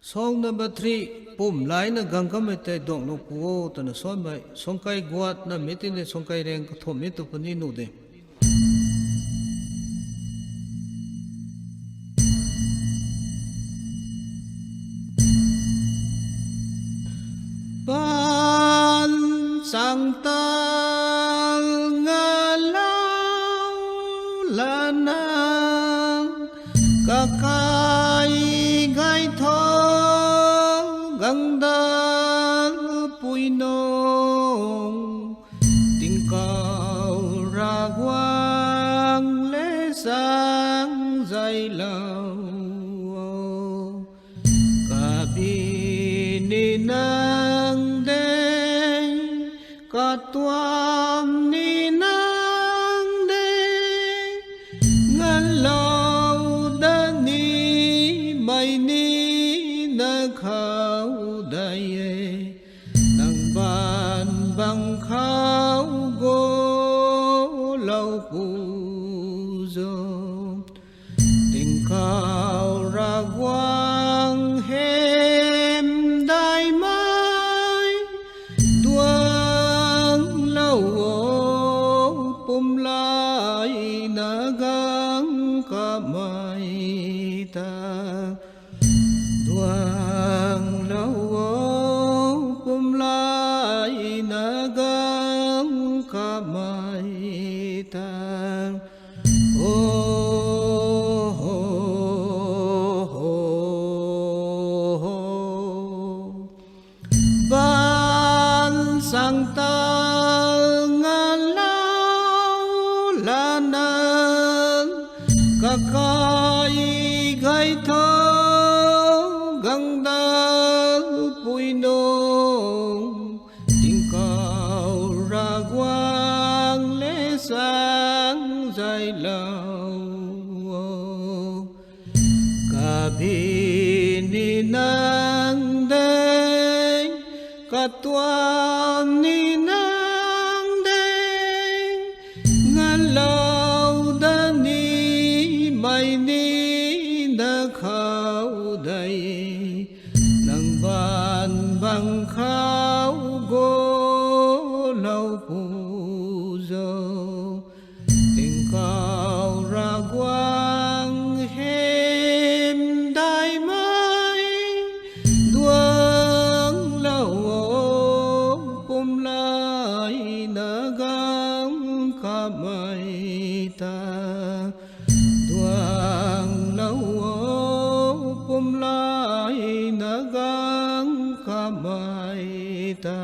Song number 3 pum lai na gangkam te dong no puo ta na son mai song kai guat na metin ne song kai reng ka thom tu pani nu de ban sang ta ngalau lana ka kai gai tho găng đa bụi nồng tình cao ra quang lễ sáng dày lâu cả bi ni nang đê cả tuam ni nang đê ngân lâu đã ni mày ni na khao đại nang ban băng khao gô lâu phù dô tình khao ra quang hem đại mai tuang lâu pum lai na gang ka mai ta Duang lâu pum lai na gang ka mai ta ban sang ta nga lao la na ka kai gai thơ găng đa bụi nồng tình cao ra quang lễ sáng dài lâu cả bi ni nang đê cả tuam ni nang đê ngàn lâu đã ni mày ni đã khao đầy nang ban băng khao gô lâu phù dô tình cao ra quang hem đại mai duang lâu pum lai na gang ka mai ta duang lâu pum lai na gang ka mai ta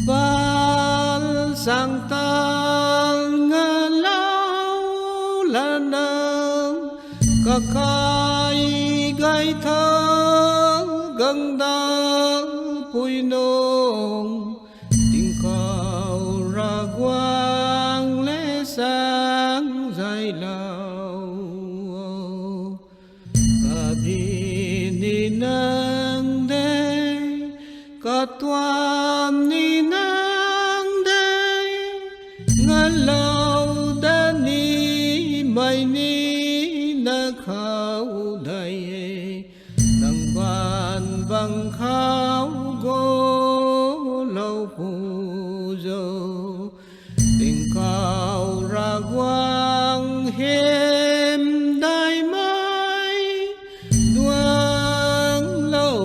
ban sang ta nga lao la nang ka kai gai thơ găng đa bụi nồng tình cao ra quang lễ sáng dài lâu cả bi ni nang đê cả tuam ni nang đê ngàn lâu đã ni mày ni na khao đầy nang ban băng khao gô lâu phù dô tình cao ra quang hem đại mai duang lâu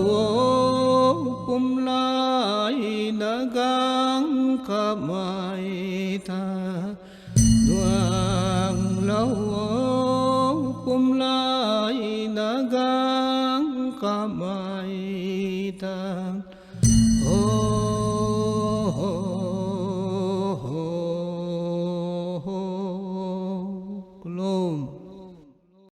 pum lai na gang ka mai ta